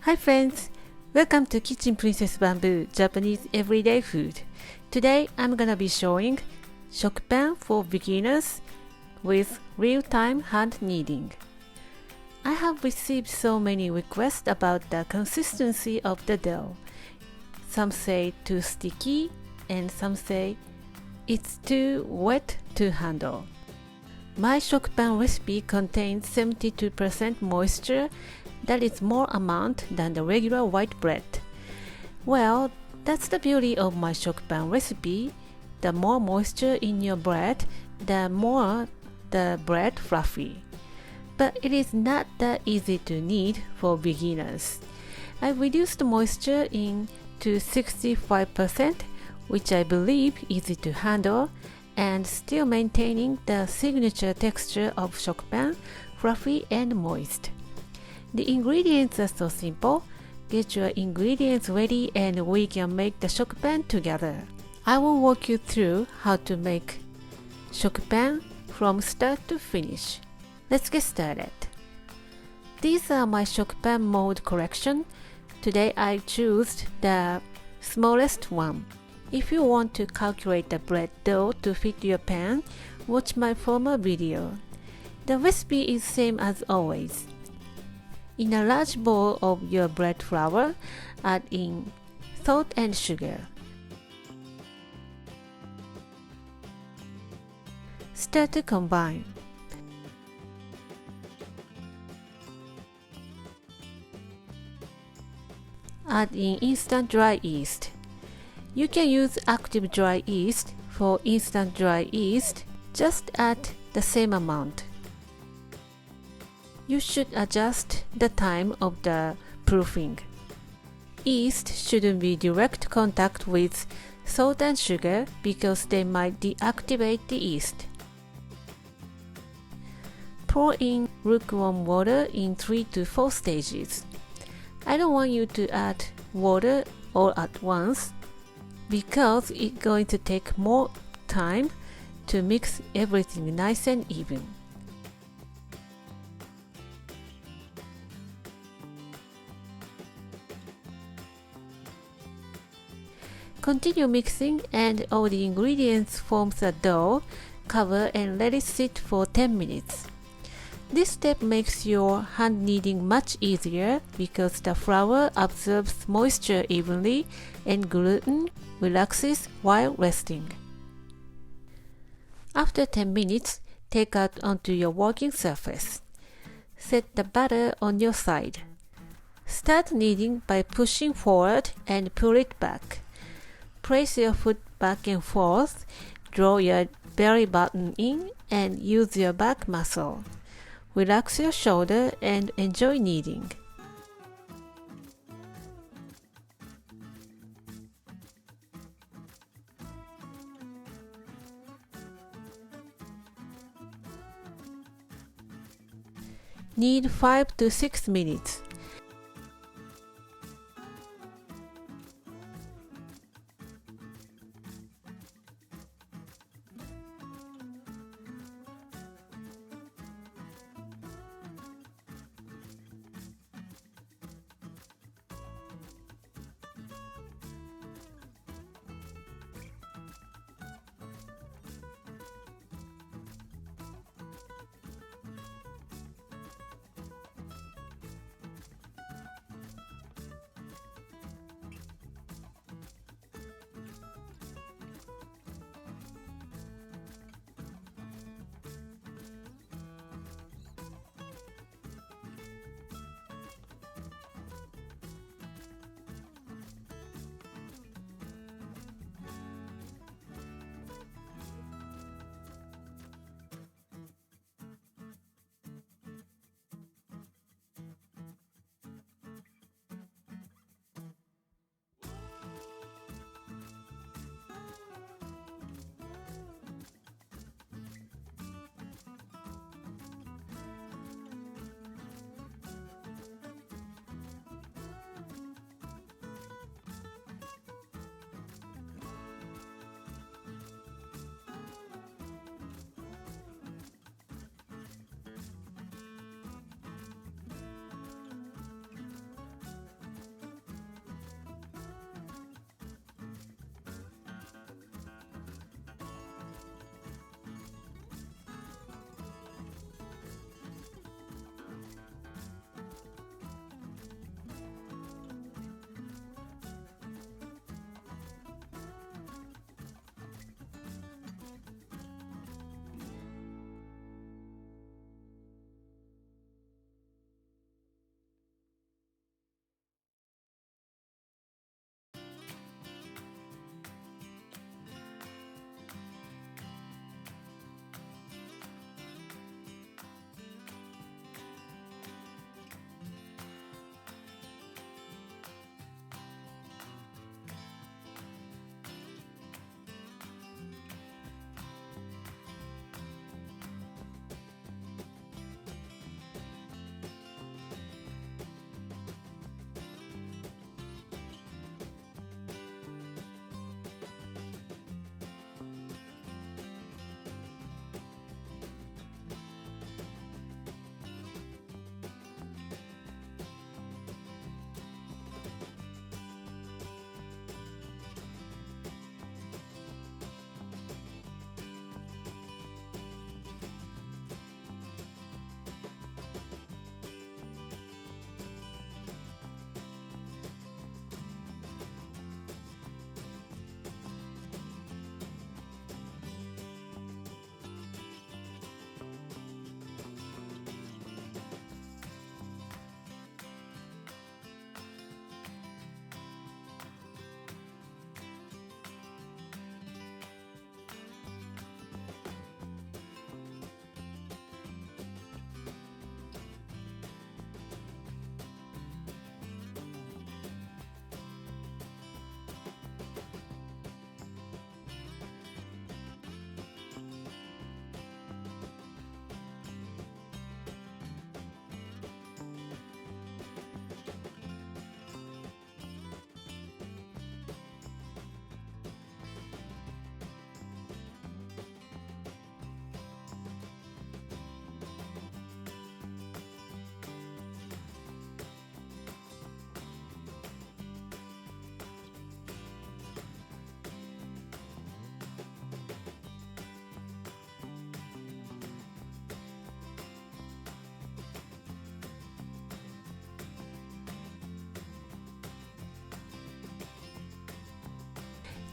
Hi friends! Welcome to Kitchen Princess Bamboo Japanese Everyday Food. Today I'm gonna be showing Shokupan for beginners with real-time hand kneading. I have received so many requests about the consistency of the dough. Some say too sticky and some say it's too wet to handle. My Shokupan recipe contains 72% moisture. That is more amount than the regular white bread. Well, that's the beauty of my Shokupan recipe. The more moisture in your bread, the more the bread fluffy. But it is not that easy to knead for beginners. I reduced the moisture in to 65%, which I believe easy to handle, and still maintaining the signature texture of Shokupan, fluffy and moist. The ingredients are so simple. Get your ingredients ready and we can make the Shokupan together. I will walk you through how to make Shokupan from start to finish. Let's get started. These are my Shokupan Mold collection. Today I choose the smallest one. If you want to calculate the bread dough to fit your pan, watch my former video. The recipe is same as always. In a large bowl of your bread flour, add in salt and sugar. Start to combine. Add in instant dry yeast. You can use active dry yeast. For instant dry yeast, just add the same amount. You should adjust the time of the proofing. Yeast shouldn't be direct contact with salt and sugar because they might deactivate the yeast. Pour in lukewarm water in 3 to 4 stages. I don't want you to add water all at once because it's going to take more time to mix everything nice and even. Continue mixing and all the ingredients forms a dough. Cover and let it sit for 10 minutes. This step makes your hand kneading much easier because the flour absorbs moisture evenly and gluten relaxes while resting. After 10 minutes, take out onto your working surface. Set the batter on your side. Start kneading by pushing forward and pull it back. Place your foot back and forth, draw your belly button in and use your back muscle. Relax your shoulder and enjoy kneading. Knead 5 to 6 minutes.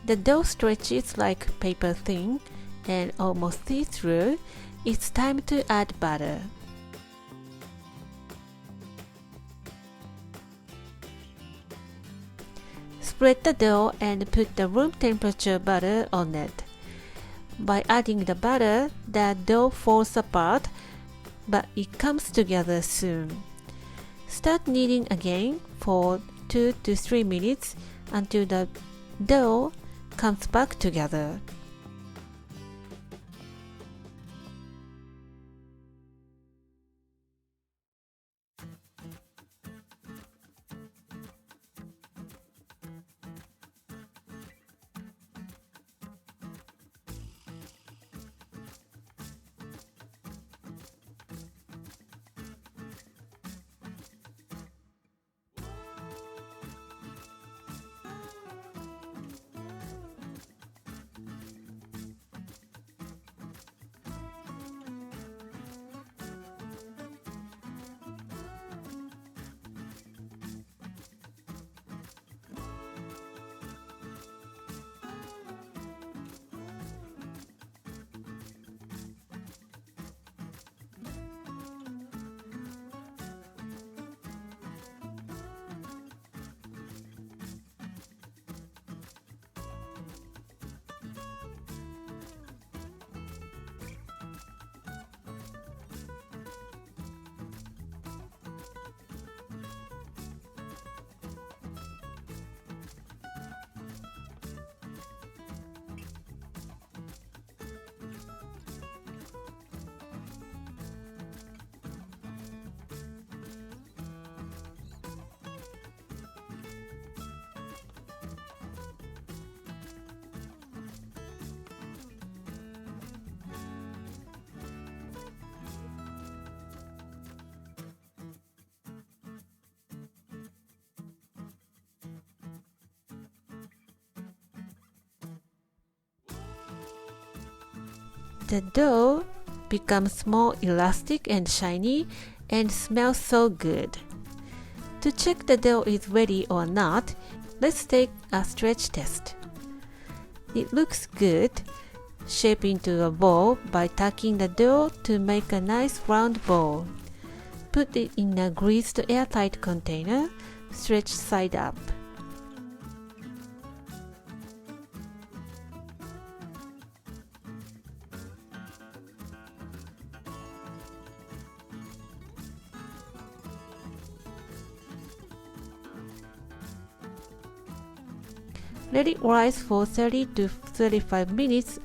The dough stretches like paper thin and almost see-through. It's time to add butter. Spread the dough and put the room temperature butter on it. By adding the butter, the dough falls apart, but it comes together soon. Start kneading again for 2 to 3 minutes until the dough comes back together. The dough becomes more elastic and shiny and smells so good. To check the dough is ready or not, let's take a stretch test. It looks good. Shape into a ball by tucking the dough to make a nice round ball. Put it in a greased airtight container, stretch side up. Let it rise for 30 to 35 minutes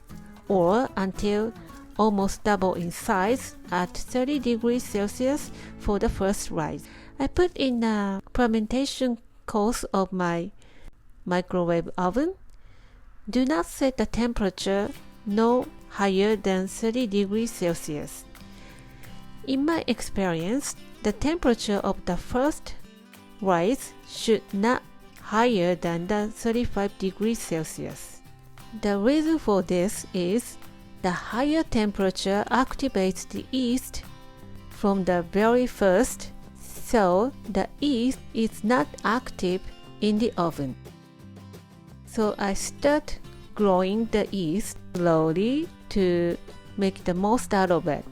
or until almost double in size at 30 degrees Celsius for the first rise. I put in a fermentation course of my microwave oven. Do not set the temperature no higher than 30 degrees Celsius. In my experience, the temperature of the first rise should not higher than the 35 degrees Celsius. The reason for this is the higher temperature activates the yeast from the very first, so the yeast is not active in the oven. So I start growing the yeast slowly to make the most out of it.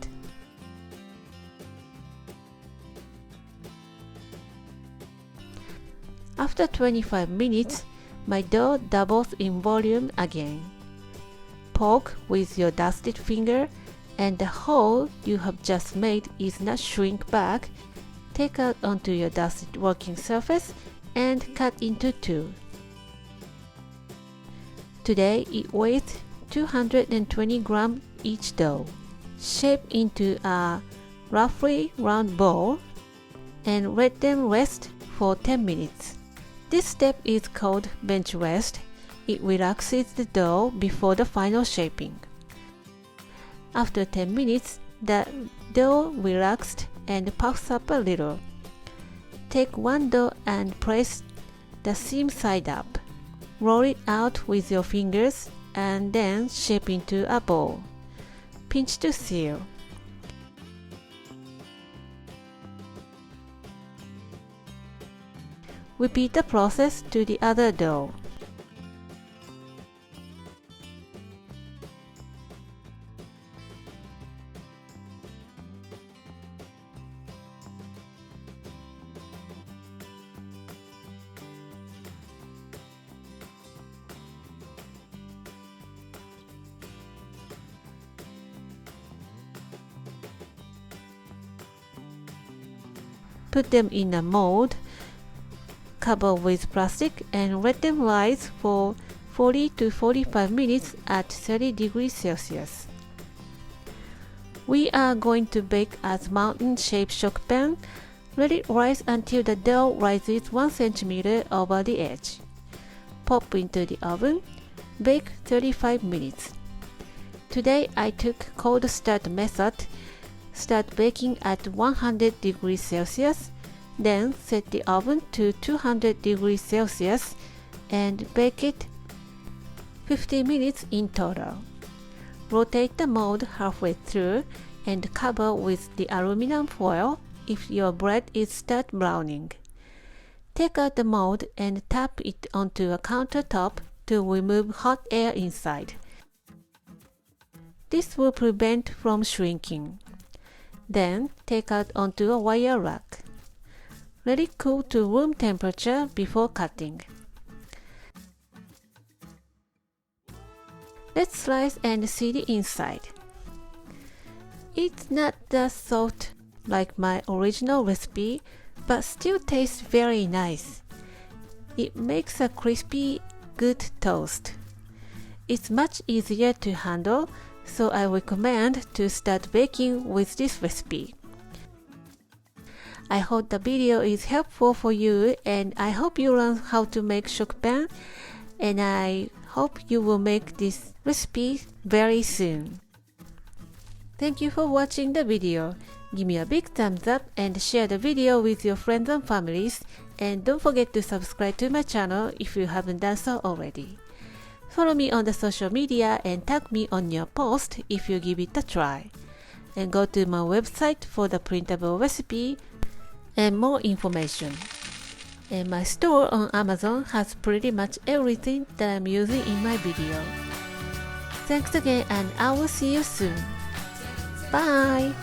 After 25 minutes, my dough doubles in volume again. Poke with your dusted finger and the hole you have just made is not shrink back. Take out onto your dusted working surface and cut into two. Today it weighs 220 grams each dough. Shape into a roughly round ball and let them rest for 10 minutes. This step is called bench rest. It relaxes the dough before the final shaping. After 10 minutes, the dough relaxed and puffs up a little. Take one dough and press the seam side up. Roll it out with your fingers and then shape into a ball. Pinch to seal. Repeat the process to the other dough. Put them in a mold, cover with plastic, and let them rise for 40 to 45 minutes at 30 degrees Celsius. We are going to bake as mountain-shaped shokupan. Let it rise until the dough rises 1 cm over the edge. Pop into the oven. Bake 35 minutes. Today I took cold start method. Start baking at 100 degrees Celsius, then set the oven to 200 degrees Celsius and bake it 50 minutes in total. Rotate the mold halfway through and cover with the aluminum foil if your bread is start browning. Take out the mold and tap it onto a countertop to remove hot air inside. This will prevent from shrinking. Then take out onto a wire rack. Let it cool to room temperature before cutting. Let's slice and see the inside. It's not that soft like my original recipe, but still tastes very nice. It makes a crispy, good toast. It's much easier to handle, so I recommend to start baking with this recipe. I hope the video is helpful for you, and I hope you learn how to make shokupan, and I hope you will make this recipe very soon. Thank you for watching the video. Give me a big thumbs up and share the video with your friends and families, and don't forget to subscribe to my channel if you haven't done so already. Follow me on the social media and tag me on your post if you give it a try. And go to my website for the printable recipe and more information. And my store on Amazon has pretty much everything that I'm using in my video. Thanks again, and I will see you soon. Bye!